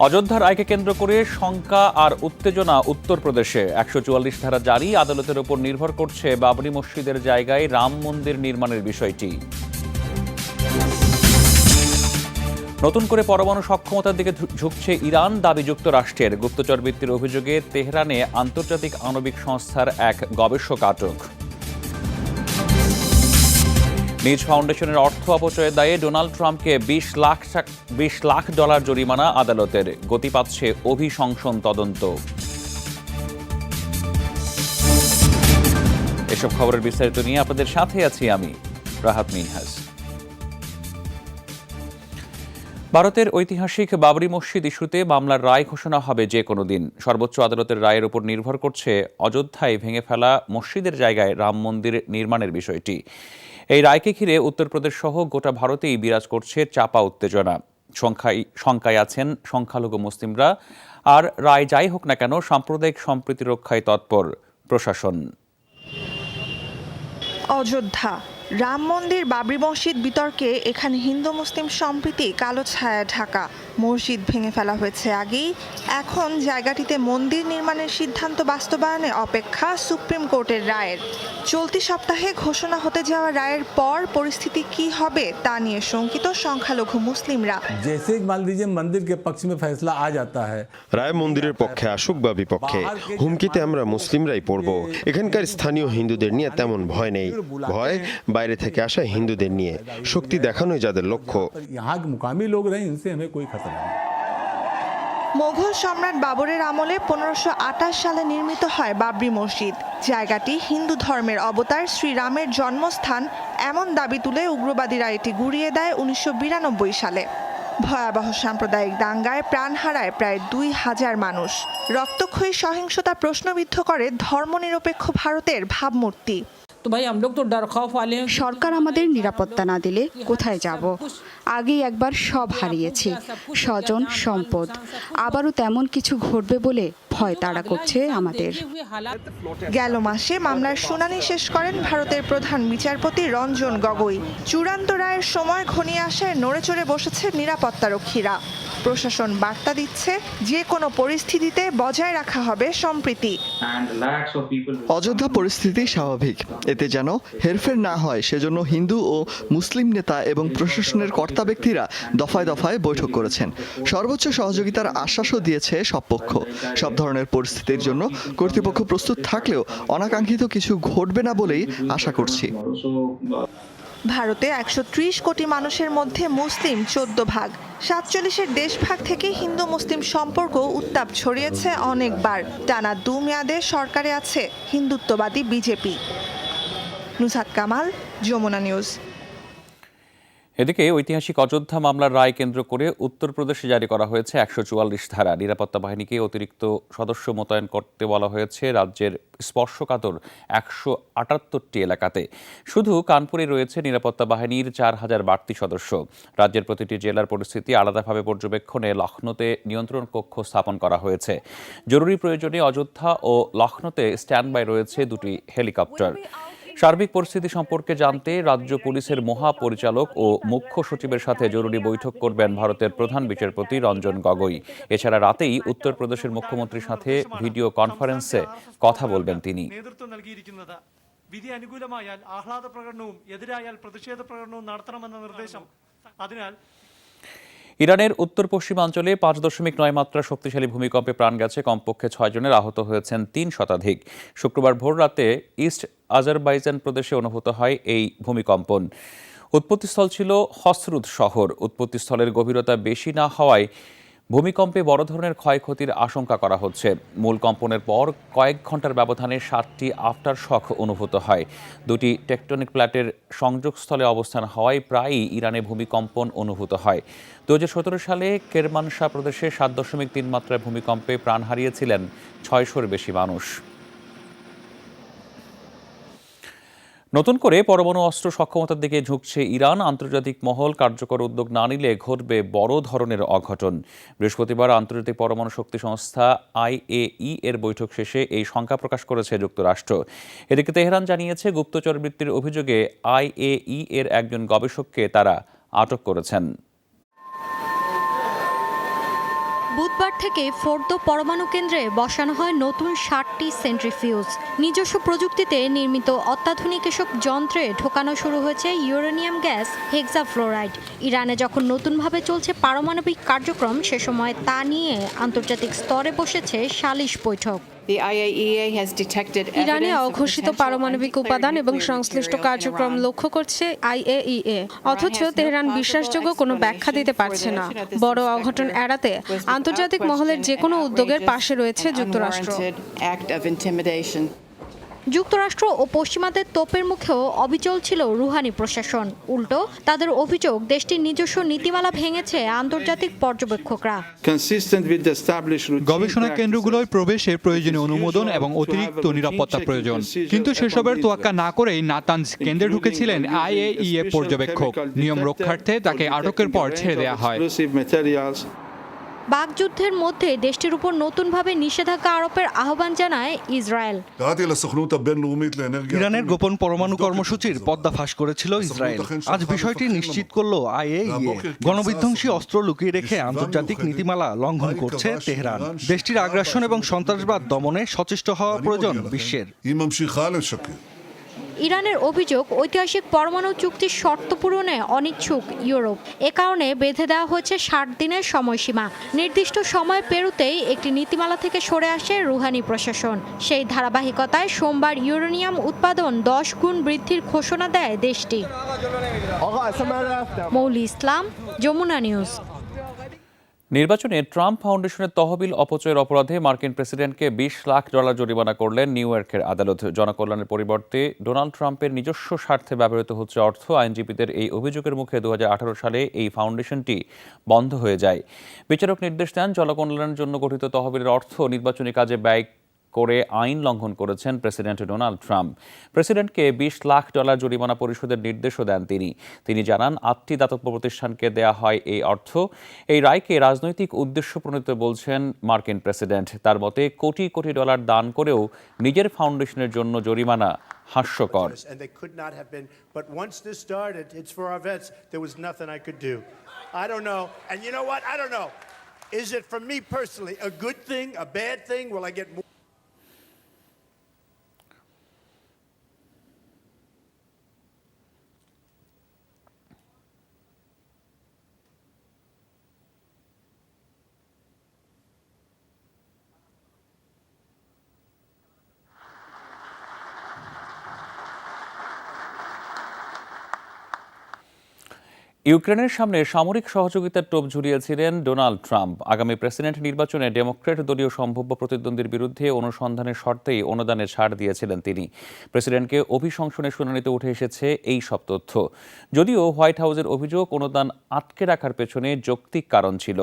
অযোধ্যা রায়কে কেন্দ্র করে শঙ্কা আর উত্তেজনা উত্তরপ্রদেশে ১৪৪ ধারা জারি, আদালতের ওপর নির্ভর করছে বাবরি মসজিদের জায়গায় রাম মন্দির নির্মাণের বিষয়টি। নতুন করে পরমাণু সক্ষমতার দিকে ঝুঁকছে ইরান, দাবি যুক্তরাষ্ট্রের। গুপ্তচরবৃত্তির অভিযোগে তেহরানে আন্তর্জাতিক আণবিক সংস্থার এক গবেষক আটক। নিজ ফাউন্ডেশনের অর্থ অপচয়ের দায়ে ডোনাল্ড ট্রাম্পকে ২০ লাখ ডলার জরিমানা আদালতের। গতি পাচ্ছে অভিশংসন তদন্ত। এসব খবরের বিস্তারিত নিয়ে আপনাদের সাথে আছি আমি, রাহাত মিনহাজ। ভারতের ঐতিহাসিক বাবরি মসজিদ ইস্যুতে মামলার রায় ঘোষণা হবে যে কোনো দিন। সর্বোচ্চ আদালতের রায়ের উপর নির্ভর করছে অযোধ্যায় ভেঙে ফেলা মসজিদের জায়গায় রাম মন্দির নির্মাণের বিষয়টি। এই রায়কে ঘিরে উত্তরপ্রদেশ সহ গোটা ভারতেই বিরাজ করছে চাপা উত্তেজনা। শঙ্কায় আছেন সংখ্যালঘু মুসলিমরা। আর রায় যাই হোক না কেন, সাম্প্রদায়িক সম্প্রীতি রক্ষায় তৎপর প্রশাসন। অযোধ্যা রাম মন্দির বাবরি মসজিদ বিতর্কে এখানে হিন্দু মুসলিম সম্প্রীতি কালো ছায়া ঢাকা। মসজিদ ভেঙে ফেলা হয়েছে আগেই, এখন জায়গাটিতে মন্দির নির্মাণের সিদ্ধান্ত বাস্তবায়নে অপেক্ষা সুপ্রিম কোর্টের রায়ের। চলতি সপ্তাহে ঘোষণা হতে যাওয়া রায়ের পর পরিস্থিতি কি হবে তা নিয়ে শঙ্কিত সংখ্যালঘু মুসলিমরা। जैसे मान लीजिए मंदिर के पक्ष में फैसला आ जाता है, রায় মন্দিরের পক্ষে আসুক বা বিপক্ষে, হুমকিতে আমরা মুসলিমরাই পড়ব। এখানকার স্থানীয় হিন্দুদের নিয়ে তেমন ভয় নেই, ভয় বাইরে থেকে আসা হিন্দুদের নিয়ে। শক্তি দেখানোই যাদের লক্ষ্য। यहाँ के मुकामी लोग रहे, इनसे हमें कोई खतरा नहीं। মোগল সম্রাট বাবরের আমলে 1528 সালে নির্মিত হয় বাবরি মসজিদ। জায়গাটি হিন্দু ধর্মের অবতার শ্রীরামের জন্মস্থান এমন দাবি তুলে উগ্রবাদীরা এটি গুড়িয়ে দেয় 1992 সালে। ভয়াবহ সাম্প্রদায়িক দাঙ্গায় প্রাণ হারায় প্রায় 2000 মানুষ। রক্তক্ষয়ী সহিংসতা প্রশ্নবিদ্ধ করে ধর্মনিরপেক্ষ ভারতের ভাবমূর্তি। সরকার আমাদের নিরাপত্তা না দিলে কোথায় যাব? আগেই একবার সব হারিয়েছি, স্বজন সম্পদ। আবারও তেমন কিছু ঘটবে বলে ভয় তাড়া করছে আমাদের। গেল মাসে মামলার শুনানি শেষ করেন ভারতের প্রধান বিচারপতি রঞ্জন গগৈ। চূড়ান্ত রায়ের সময় ঘনিয়ে আসায় নড়েচড়ে বসেছে নিরাপত্তারক্ষীরা। প্রশাসন বার্তা দিচ্ছে, যে কোনো পরিস্থিতিতে বজায় রাখা হবে সম্প্রীতি। অযোধ্যা পরিস্থিতি স্বাভাবিক, এতে যেন হেরফের না হয় সেজন্য হিন্দু ও মুসলিম নেতা এবং প্রশাসনের কর্তা ব্যক্তিরা দফায় দফায় বৈঠক করেছেন। সর্বোচ্চ সহযোগিতার আশ্বাসও দিয়েছে সব পক্ষ। সব ধরনের পরিস্থিতির জন্য কর্তৃপক্ষ প্রস্তুত থাকলেও অনাকাঙ্ক্ষিত কিছু ঘটবে না বলেই আশা করছি। ভারতে 130 কোটি মানুষের মধ্যে মুসলিম 14 ভাগ। 47-এর দেশভাগ থেকে হিন্দু মুসলিম সম্পর্ক উত্তাপ ছড়িয়েছে অনেকবার। টানা 2 মেয়াদে সরকারে আছে হিন্দুত্ববাদী বিজেপি। নুসরাত কামাল, যমুনা নিউজ। এদিকে ঐতিহাসিক অযোধ্যা মামলার রায় কেন্দ্র করে উত্তরপ্রদেশে জারি করা হয়েছে ১৪৪ ধারা। নিরাপত্তা বাহিনীকে অতিরিক্ত সদস্য মোতায়েন করতে বলা হয়েছে রাজ্যের স্পর্শকাতর ১৭৮টি এলাকাতে। শুধু কানপুরে রয়েছে নিরাপত্তা বাহিনীর ৪,০০০ বাড়তি সদস্য। রাজ্যের প্রতিটি জেলার পরিস্থিতি আলাদাভাবে পর্যবেক্ষণে লখনৌতে নিয়ন্ত্রণ কক্ষ স্থাপন করা হয়েছে। জরুরি প্রয়োজনে অযোধ্যা ও লখনৌতে স্ট্যান্ডবাই রয়েছে 2টি হেলিকপ্টার। সার্বিক পরিস্থিতি সম্পর্কে জানতে রাজ্য পুলিশের মহাপরিচালক ও মুখ্য সচিবের সাথে জরুরি বৈঠক করবেন ভারতের প্রধান বিচারপতি রঞ্জন গগৈ। এছাড়া রাতেই উত্তরপ্রদেশের মুখ্যমন্ত্রীর সাথে ভিডিও কনফারেন্সে কথা বলবেন তিনি। വിധി അനുകൂലമായാൽ ആഹ്ലാദ പ്രകടനവും എതിരായാൽ പ്രതിഷേധ പ്രകടനവും നടത്തണമെന്ന നിർദ്ദേശം. അതിനാൽ ইরানের উত্তর পশ্চিমাঞ্চলে 5.9 মাত্রা শক্তিশালী ভূমিকম্পে প্রাণ গেছে কমপক্ষে 6 জনের, আহত হয়েছেন 3 শতাধিক। শুক্রবার ভোর রাতে ইস্ট আজারবাইজান প্রদেশে অনুভূত হয় এই ভূমিকম্পন। উৎপত্তিস্থল ছিল হসরুদ শহর। উৎপত্তিস্থলের গভীরতা বেশি না হওয়ায় ভূমিকম্পে বড় ধরনের ক্ষয়ক্ষতির আশঙ্কা করা হচ্ছে। মূল কম্পনের পর কয়েক ঘন্টার ব্যবধানে 7টি আফটার শক অনুভূত হয়। 2টি টেকটনিক প্ল্যাটের সংযোগস্থলে অবস্থান হওয়ায় প্রায়ই ইরানে ভূমিকম্পন অনুভূত হয়। 2017 সালে কেরমানশাহ প্রদেশে 7.3 মাত্রার ভূমিকম্পে প্রাণ হারিয়েছিলেন 600-র বেশি মানুষ। নতুন করে পরমাণু অস্ত্র সক্ষমতার দিকে ঝুঁকছে ইরান। আন্তর্জাতিক মহল কার্যকর উদ্যোগ না নিলে ঘটবে বড় ধরনের অঘটন। বৃহস্পতিবার আন্তর্জাতিক পরমাণু শক্তি সংস্থা IAEA এর বৈঠক শেষে এই শঙ্কা প্রকাশ করেছে যুক্তরাষ্ট্র। এদিকে তেহরান জানিয়েছে, গুপ্তচরবৃত্তির অভিযোগে IAEA এর একজন গবেষককে তারা আটক করেছেন। বুধবার থেকে ফোর্দো পরমাণু কেন্দ্রে বসানো হয় নতুন 60টি সেন্ট্রিফিউজ। নিজস্ব প্রযুক্তিতে নির্মিত অত্যাধুনিক এসব যন্ত্রে ঢোকানো শুরু হয়েছে ইউরেনিয়াম গ্যাস হেক্সাফ্লোরাইড। ইরানে যখন নতুনভাবে চলছে পারমাণবিক কার্যক্রম, সে সময় তা নিয়ে আন্তর্জাতিক স্তরে বসেছে সালিশ বৈঠক। ইরানে অঘোষিত পারমাণবিক উপাদান এবং সংশ্লিষ্ট কার্যক্রম লক্ষ্য করছে IAEA, অথচ তেহরান বিশ্বাসযোগ্য কোনো ব্যাখ্যা দিতে পারছে না। বড় অঘটন এড়াতে আন্তর্জাতিক মহলের যে কোনো উদ্যোগের পাশে রয়েছে যুক্তরাষ্ট্র। যুক্তরাষ্ট্র ও পশ্চিমাদের তোপের মুখেও অবিচল ছিল রুহানি প্রশাসন। উল্টো তাদের অভিযোগ দেশটির নিজস্ব নীতিমালা ভেঙেছে আন্তর্জাতিক পর্যবেক্ষকরা। গবেষণা কেন্দ্রগুলোয় প্রবেশে প্রয়োজনীয় অনুমোদন এবং অতিরিক্ত নিরাপত্তা প্রয়োজন, কিন্তু সেসবের তোয়াক্কা না করেই নাতানজ কেন্দ্রে ঢুকেছিলেন IAEA পর্যবেক্ষক। নিয়ম রক্ষার্থে তাকে আটকের পর ছেড়ে দেওয়া হয়। বাকযুদ্ধের মধ্যে দেশটির উপর নতুনভাবে নিষেধাজ্ঞা আরোপের আহ্বান জানায় ইসরায়েল। ইরানের গোপন পরমাণু কর্মসূচির পর্দাফাশ করেছিল ইসরায়েল। আজ বিষয়টি নিশ্চিত করল IAEA। গণবিধ্বংসী অস্ত্র লুকিয়ে রেখে আন্তর্জাতিক নীতিমালা লঙ্ঘন করছে তেহরান। দেশটির আগ্রাসন এবং সন্ত্রাসবাদ দমনে সচেষ্ট হওয়া প্রয়োজন বিশ্বের। ইরানের অভিযোগ, ঐতিহাসিক পরমাণু চুক্তির শর্ত পূরণে অনিচ্ছুক ইউরোপ। এ কারণে বেঁধে দেওয়া হয়েছে 60 দিনের সময়সীমা। নির্দিষ্ট সময় পেরোতেই একটি নীতিমালা থেকে সরে আসে রুহানি প্রশাসন। সেই ধারাবাহিকতায় সোমবার ইউরেনিয়াম উৎপাদন 10 গুণ বৃদ্ধির ঘোষণা দেয় দেশটি। মৌলি ইসলাম, যমুনা নিউজ। নির্বাচনে ট্রাম্প ফাউন্ডেশনের তহবিল অপচয়ের অপরাধে মার্কিন প্রেসিডেন্টকে $20 লাখ জরিমানা করলেন নিউ ইয়র্কের আদালত। জনকল্যাণের পরিবর্তে ডোনাল্ড ট্রাম্পের নিজস্ব স্বার্থে ব্যবহৃত হচ্ছে অর্থ। আইনজীবীদের এই অভিযোগের মুখে 2018 সালে এই ফাউন্ডেশনটি বন্ধ হয়ে যায়। বিচারক নির্দেশ দেন, জনকল্যাণের জন্য গঠিত তহবিলের অর্থ নির্বাচনী কাজে ব্যয় করে আইন লঙ্ঘন করেছেন প্রেসিডেন্ট ডোনাল্ড ট্রাম্প। প্রেসিডেন্টকে $20 লাখ জরিমানা পরিশোধের নির্দেশও দেন তিনি জানান, 8টি দাতব্য প্রতিষ্ঠানকে দেয়া হয় এই অর্থ। এই রায়কে রাজনৈতিক উদ্দেশ্য প্রণীত বলছেন মার্কিন প্রেসিডেন্ট। তার মতে কোটি কোটি ডলার দান করেও নিজের ফাউন্ডেশনের জন্য জরিমানা হাস্যকর। ইউক্রেনের সামনে সামরিক সহযোগিতার টোপ ঝুলিয়েছিলেন ডোনাল্ড ট্রাম্প। আগামী প্রেসিডেন্ট নির্বাচনে ডেমোক্র্যাট দলীয় সম্ভাব্য প্রতিদ্বন্দ্বীর বিরুদ্ধে অনুসন্ধানের শর্তেই অনুদানে ছাড় দিয়েছিলেন তিনি। প্রেসিডেন্টকে অভিশংসনের শুনানিতে উঠে এসেছে এই সব তথ্য। যদিও হোয়াইট হাউসের অভিযোগ, অনুদান আটকে রাখার পেছনে যৌক্তিক কারণ ছিল।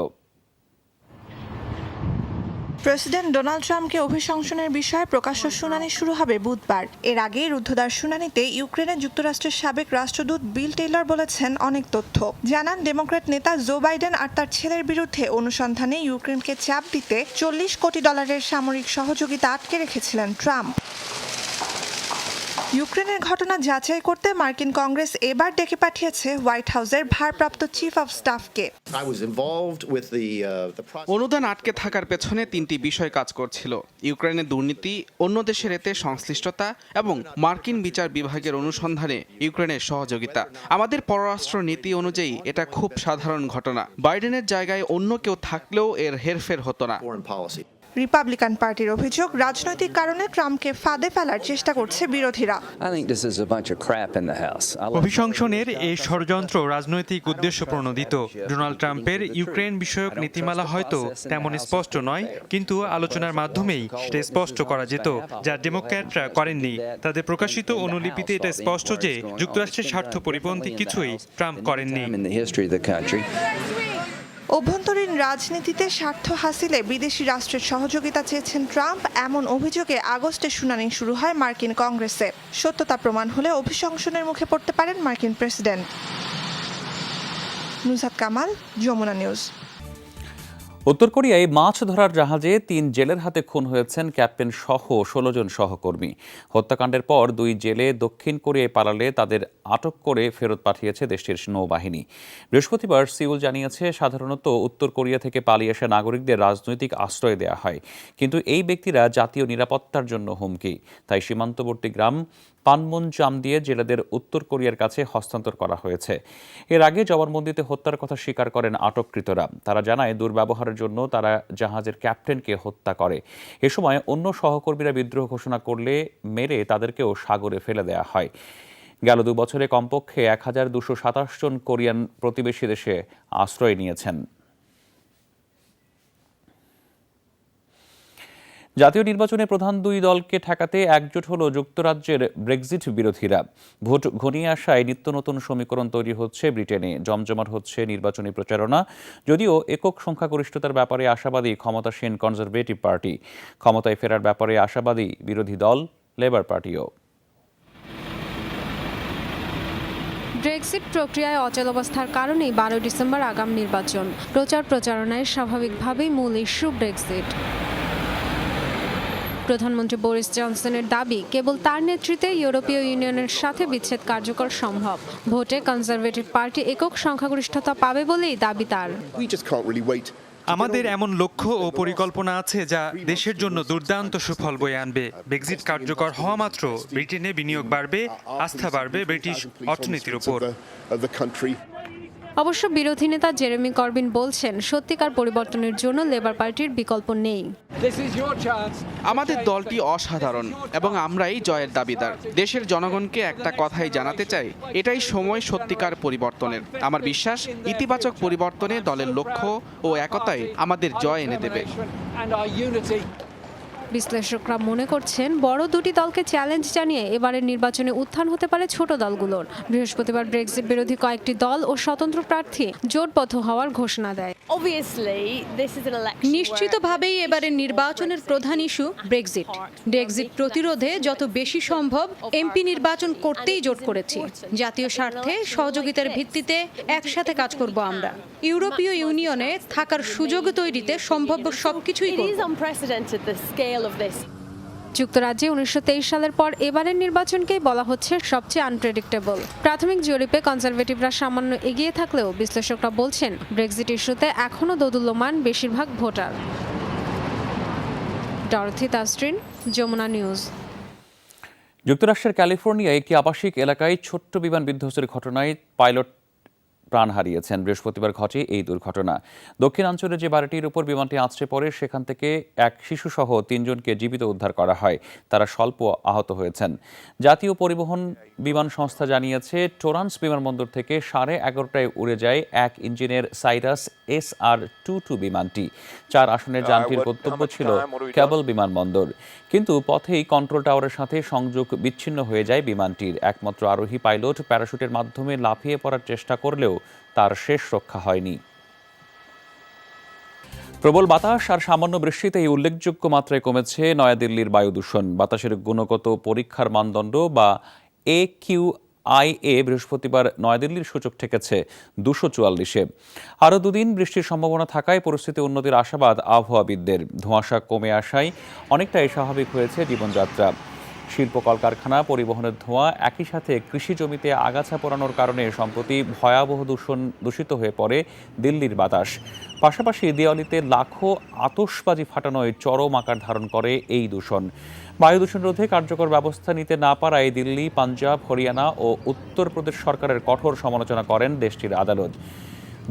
প্রেসিডেন্ট ডোনাল্ড ট্রাম্পকে অভিশংসনের বিষয়ে প্রকাশ্য শুনানি শুরু হবে বুধবার। এর আগে রুদ্ধদ্বার শুনানিতে ইউক্রেনে যুক্তরাষ্ট্রের সাবেক রাষ্ট্রদূত বিল টেইলর বলেছেন অনেক তথ্য। জানান, ডেমোক্র্যাট নেতা জো বাইডেন আর তার ছেলের বিরুদ্ধে অনুসন্ধানে ইউক্রেনকে চাপ দিতে $40 কোটি সামরিক সহযোগিতা আটকে রেখেছিলেন ট্রাম্প। ইউক্রেনের ঘটনা যাচাই করতে মার্কিন কংগ্রেস এবার ডেকে পাঠিয়েছে হোয়াইট হাউসের ভারপ্রাপ্ত চিফ অব স্টাফকে। অনুদান আটকে থাকার পেছনে 3টি বিষয় কাজ করছিল: ইউক্রেনের দুর্নীতি, অন্য দেশের এতে সংশ্লিষ্টতা এবং মার্কিন বিচার বিভাগের অনুসন্ধানে ইউক্রেনের সহযোগিতা। আমাদের পররাষ্ট্র নীতি অনুযায়ী এটা খুব সাধারণ ঘটনা। বাইডেনের জায়গায় অন্য কেউ থাকলেও এর হেরফের হতো না। রিপাবলিকান পার্টির অভিযোগ, রাজনৈতিক কারণে ট্রাম্পকে ফাঁদে ফেলার চেষ্টা করছে বিরোধীরা। অভিশংসনের এই ষড়যন্ত্র রাজনৈতিক উদ্দেশ্য প্রণোদিত। ডোনাল্ড ট্রাম্পের ইউক্রেন বিষয়ক নীতিমালা হয়তো তেমন স্পষ্ট নয়, কিন্তু আলোচনার মাধ্যমেই সেটা স্পষ্ট করা যেত, যা ডেমোক্র্যাটরা করেননি। তাদের প্রকাশিত অনুলিপিতে এটা স্পষ্ট যে যুক্তরাষ্ট্রের স্বার্থ পরিপন্থী কিছুই ট্রাম্প করেননি। অভ্যন্তরীণ রাজনীতিতে স্বার্থ হাসিলে বিদেশি রাষ্ট্রের সহযোগিতা চেয়েছেন ট্রাম্প, এমন অভিযোগে আগস্টে শুনানি শুরু হয় মার্কিন কংগ্রেসে। সত্যতা প্রমাণ হলে অভিশংসনের মুখে পড়তে পারেন মার্কিন প্রেসিডেন্ট। নুসরাত কামাল, যমুনা নিউজ। উত্তর কোরিয়ায় মাছ ধরার জাহাজে 3 জেলের হাতে খুন হয়েছেন ক্যাপ্টেন সহ 16 জন সহকর্মী। হত্যাকাণ্ডের পর 2 জেলে দক্ষিণ কোরিয়ায় পালালে তাদের আটক করে ফেরত পাঠিয়েছে দেশটির নৌবাহিনী। বৃহস্পতিবার সিউল জানিয়েছে, সাধারণত উত্তর কোরিয়া থেকে পালিয়ে আসা নাগরিকদের রাজনৈতিক আশ্রয় দেওয়া হয়, কিন্তু এই ব্যক্তিরা জাতীয় নিরাপত্তার জন্য হুমকি। তাই সীমান্তবর্তী গ্রাম পানমুনজাম দিয়ে জেলেদের উত্তর কোরিয়ার কাছে হস্তান্তর করা হয়েছে। এর আগে জবানবন্দিতে হত্যার কথা স্বীকার করেন আটককৃতরা। তারা জানায়, দুর্ব্যবহারের জন্য তারা জাহাজের ক্যাপ্টেনকে হত্যা করে। এ সময় অন্য সহকর্মীরা বিদ্রোহ ঘোষণা করলে মেরে তাদেরকেও সাগরে ফেলে দেওয়া হয়। গেল 2 বছরে কমপক্ষে 1227 জন কোরিয়ান প্রতিবেশী দেশে আশ্রয় নিয়েছেন। জাতীয় নির্বাচনে প্রধান 2 দলকে ঠেকাতে একজোট হলো যুক্তরাজ্যের ব্রেক্সিট বিরোধীরা। ভোট ঘনিয়ে আসায় নিত্য নতুন সমীকরণ তৈরি হচ্ছে ব্রিটেনে। জমজমাট হচ্ছে নির্বাচনী প্রচারণা। যদিও একক সংখ্যাগরিষ্ঠতার ব্যাপারে আশাবাদী ক্ষমতাসীন কনজারভেটিভ পার্টি, ক্ষমতায় ফেরার ব্যাপারে আশাবাদী বিরোধী দল লেবার পার্টিও। ব্রেক্সিট প্রক্রিয়ায় অচলাবস্থার কারণেই 12 ডিসেম্বর আগাম নির্বাচন। প্রচারণায় স্বাভাবিকভাবেই মূল ইস্যু ব্রেক্সিট। প্রধানমন্ত্রী বরিস জনসনের দাবি, কেবল তার নেতৃত্বে ইউরোপীয় ইউনিয়নের সাথে বিচ্ছেদ কার্যকর সম্ভব। ভোটে কনজারভেটিভ পার্টি একক সংখ্যাগরিষ্ঠতা পাবে বলেই দাবি তার। আমাদের এমন লক্ষ্য ও পরিকল্পনা আছে যা দেশের জন্য দুর্দান্ত সুফল বয়ে আনবে। ব্রেক্সিট কার্যকর হওয়া মাত্র ব্রিটেনে বিনিয়োগ বাড়বে, আস্থা বাড়বে ব্রিটিশ অর্থনীতির উপর। অবশ্য বিরোধী নেতা জেরেমি করবিন বলছেন, সত্যিকার পরিবর্তনের জন্য লেবার পার্টির বিকল্প নেই। আমাদের দলটি অসাধারণ এবং আমরাই জয়ের দাবিদার। দেশের জনগণকে একটা কথাই জানাতে চাই, এটাই সময় সত্যিকার পরিবর্তনের। আমার বিশ্বাস, ইতিবাচক পরিবর্তনে দলের লক্ষ্য ও একতাই আমাদের জয় এনে দেবে। বিশ্লেষকরা মনে করছেন, বড় 2টি দলকে চ্যালেঞ্জ জানিয়ে এবারের নির্বাচনে উত্থান হতে পারে ছোট দলগুলোর। বৃহস্পতিবার ব্রেক্সিট বিরোধী কয়েকটি দল ও স্বতন্ত্র প্রার্থী জোটবদ্ধ হওয়ার ঘোষণা দেয়। নিশ্চিতভাবেই এবারের নির্বাচনের প্রধান ইস্যু ব্রেক্সিট। ব্রেক্সিট প্রতিরোধে যত বেশি সম্ভব এমপি নির্বাচন করতেই জোট করেছি। জাতীয় স্বার্থে সহযোগিতার ভিত্তিতে একসাথে কাজ করব আমরা। ইউরোপীয় ইউনিয়নে থাকার সুযোগ তৈরিতে সম্ভাব্য সবকিছুই করব। যুক্তরাজ্যে 1923 সালের পর এবারের নির্বাচনকেই বলা হচ্ছে সবচেয়ে আনপ্রেডিক্টেবল। প্রাথমিক জরিপে কনজারভেটিভরা সামান্য এগিয়ে থাকলেও বিশ্লেষকরা বলছেন, ব্রেক্সিট ইস্যুতে এখনও দোদুল্যমান বেশিরভাগ ভোটার। Dorothy Tasrin, Jamuna news. যুক্তরাষ্ট্রের ক্যালিফোর্নিয়ায় একটি আবাসিক এলাকায় ছোট্ট বিমান বিধ্বস্তের ঘটনায় পাইলট প্রাণ হারিয়েছেন। বৃহস্পতিবার ঘটে এই দুর্ঘটনা। দক্ষিণাঞ্চলে যে বাড়িটির উপর বিমানটি আছড়ে পড়ে, সেখান থেকে এক শিশুসহ 3 জনকে জীবিত উদ্ধার করা হয়। তারা স্বল্প আহত হয়েছেন। জাতীয় পরিবহন বিমান সংস্থা জানিয়েছে, টোরান্স বিমানবন্দর থেকে 11:30টায় উড়ে যায় 1 ইঞ্জিনের সাইরাস SR-22 বিমানটি। 4 আসনের যানটির গন্তব্য ছিল কেবল বিমানবন্দর, কিন্তু পথেই কন্ট্রোল টাওয়ারের সাথে সংযোগ বিচ্ছিন্ন হয়ে যায় বিমানটির। একমাত্র আরোহী পাইলট প্যারাশুটের মাধ্যমে লাফিয়ে পড়ার চেষ্টা করলেও তার শেষ রক্ষা হয়নি। প্রবল বাতাস আর সামান্য বৃষ্টিতেই উল্লেখযোগ্য মাত্রায় কমেছে নয়াদিল্লির বায়ু দূষণ। বাতাসের গুণগত পরীক্ষার মানদণ্ড বা AQIA বৃহস্পতিবার নয়াদিল্লির সূচক ঠেকেছে 244-এ। আরও 2 দিন বৃষ্টির সম্ভাবনা থাকায় পরিস্থিতি উন্নতির আশাবাদ আবহাওয়াবিদদের। ধোঁয়াশা কমে আসায় অনেকটাই স্বাভাবিক হয়েছে জীবনযাত্রা। শিল্প কলকারখানা, পরিবহনের ধোঁয়া, একই সাথে কৃষি জমিতে আগাছা পোড়ানোর কারণে সম্প্রতি ভয়াবহ দূষিত হয়ে পড়ে দিল্লির বাতাস। পাশাপাশি দিওয়ালিতে লাখো আতশবাজি ফাটানোয় চরম আকার ধারণ করে এই দূষণ। বায়ু দূষণ রোধে কার্যকর ব্যবস্থা নিতে না পারায় দিল্লি, পাঞ্জাব, হরিয়ানা ও উত্তরপ্রদেশ সরকারের কঠোর সমালোচনা করেন দেশটির আদালত।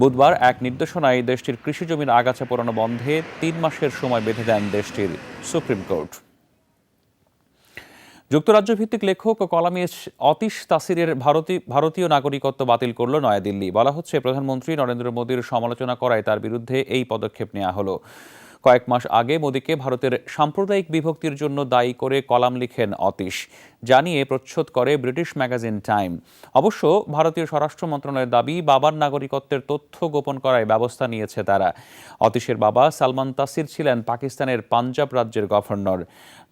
বুধবার এক নির্দেশনায় দেশটির কৃষি জমির আগাছা পোড়ানো বন্ধে 3 মাসের সময় বেঁধে দেন দেশটির সুপ্রিম কোর্ট। যুক্তরাজ্য ভিত্তিক লেখক ও কলামিস্ট অতীশ তাসিরের ভারতীয় নাগরিকত্ব বাতিল করল নয়াদিল্লি। বলা হচ্ছে, প্রধানমন্ত্রী নরেন্দ্র মোদীর সমালোচনা করায় তার বিরুদ্ধে এই পদক্ষেপ নেওয়া হলো। কয়েক মাস আগে মোদীকে ভারতের সাম্প্রদায়িক বিভক্তির জন্য দায়ী করে কলাম লিখেন অতীশ, জানিয়ে প্রচ্ছদ করে ব্রিটিশ ম্যাগাজিন টাইম। অবশ্য ভারতীয় স্বরাষ্ট্র মন্ত্রণালয়ের দাবি, বাবার নাগরিকত্বের তথ্য গোপন করায় ব্যবস্থা নিয়েছে তারা। অতীশের বাবা সালমান তাসির ছিলেন পাকিস্তানের পাঞ্জাব রাজ্যের গভর্নর।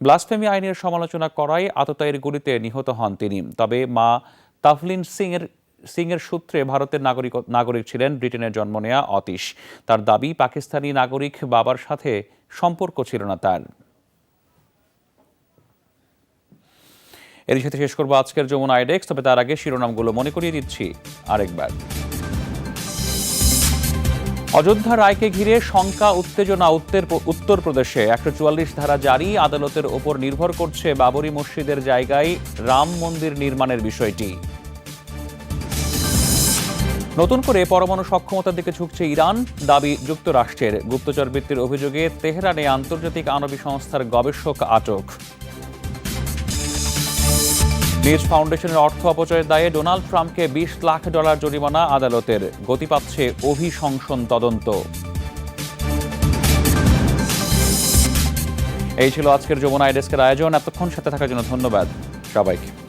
ব্লাসফেমি আইনের সমালোচনা করায় আততায়ীর গুলিতে নিহত হন তিনি। তবে মা তাফলিন সিং এর সিংয়ের সূত্রে ভারতের নাগরিক ছিলেন ব্রিটেনের জন্ম নেয়া অতীশ। তার দাবি, পাকিস্তানি নাগরিক বাবার সাথে সম্পর্ক ছিল না তার। এর সাথে শেষ করবো আজকের যমুনা আইডেক্স। তবে তার আগে শিরোনামগুলো মনে করিয়ে দিচ্ছি আরেকবার। অযোধ্যা রায়কে ঘিরে শঙ্কা উত্তেজনা উত্তরপ্রদেশে 144 ধারা জারি। আদালতের ওপর নির্ভর করছে বাবরি মসজিদের জায়গায় রাম মন্দির নির্মাণের বিষয়টি। নতুন করে পরমাণু সক্ষমতার দিকে ঝুঁকছে ইরান, দাবি যুক্তরাষ্ট্রের। গুপ্তচর বৃত্তির অভিযোগে তেহরানে আন্তর্জাতিক আণবিক সংস্থার গবেষক আটক। নিজ ফাউন্ডেশনের অর্থ অপচয়ের দায়ে ডোনাল্ড ট্রাম্পকে $20 লাখ জরিমানা আদালতের। গতি পাচ্ছে অভিশংসন তদন্ত। এই ছিল আজকের যমুনা আইডেস্কের আয়োজন। এতক্ষণ সাথে থাকার জন্য ধন্যবাদ সবাইকে।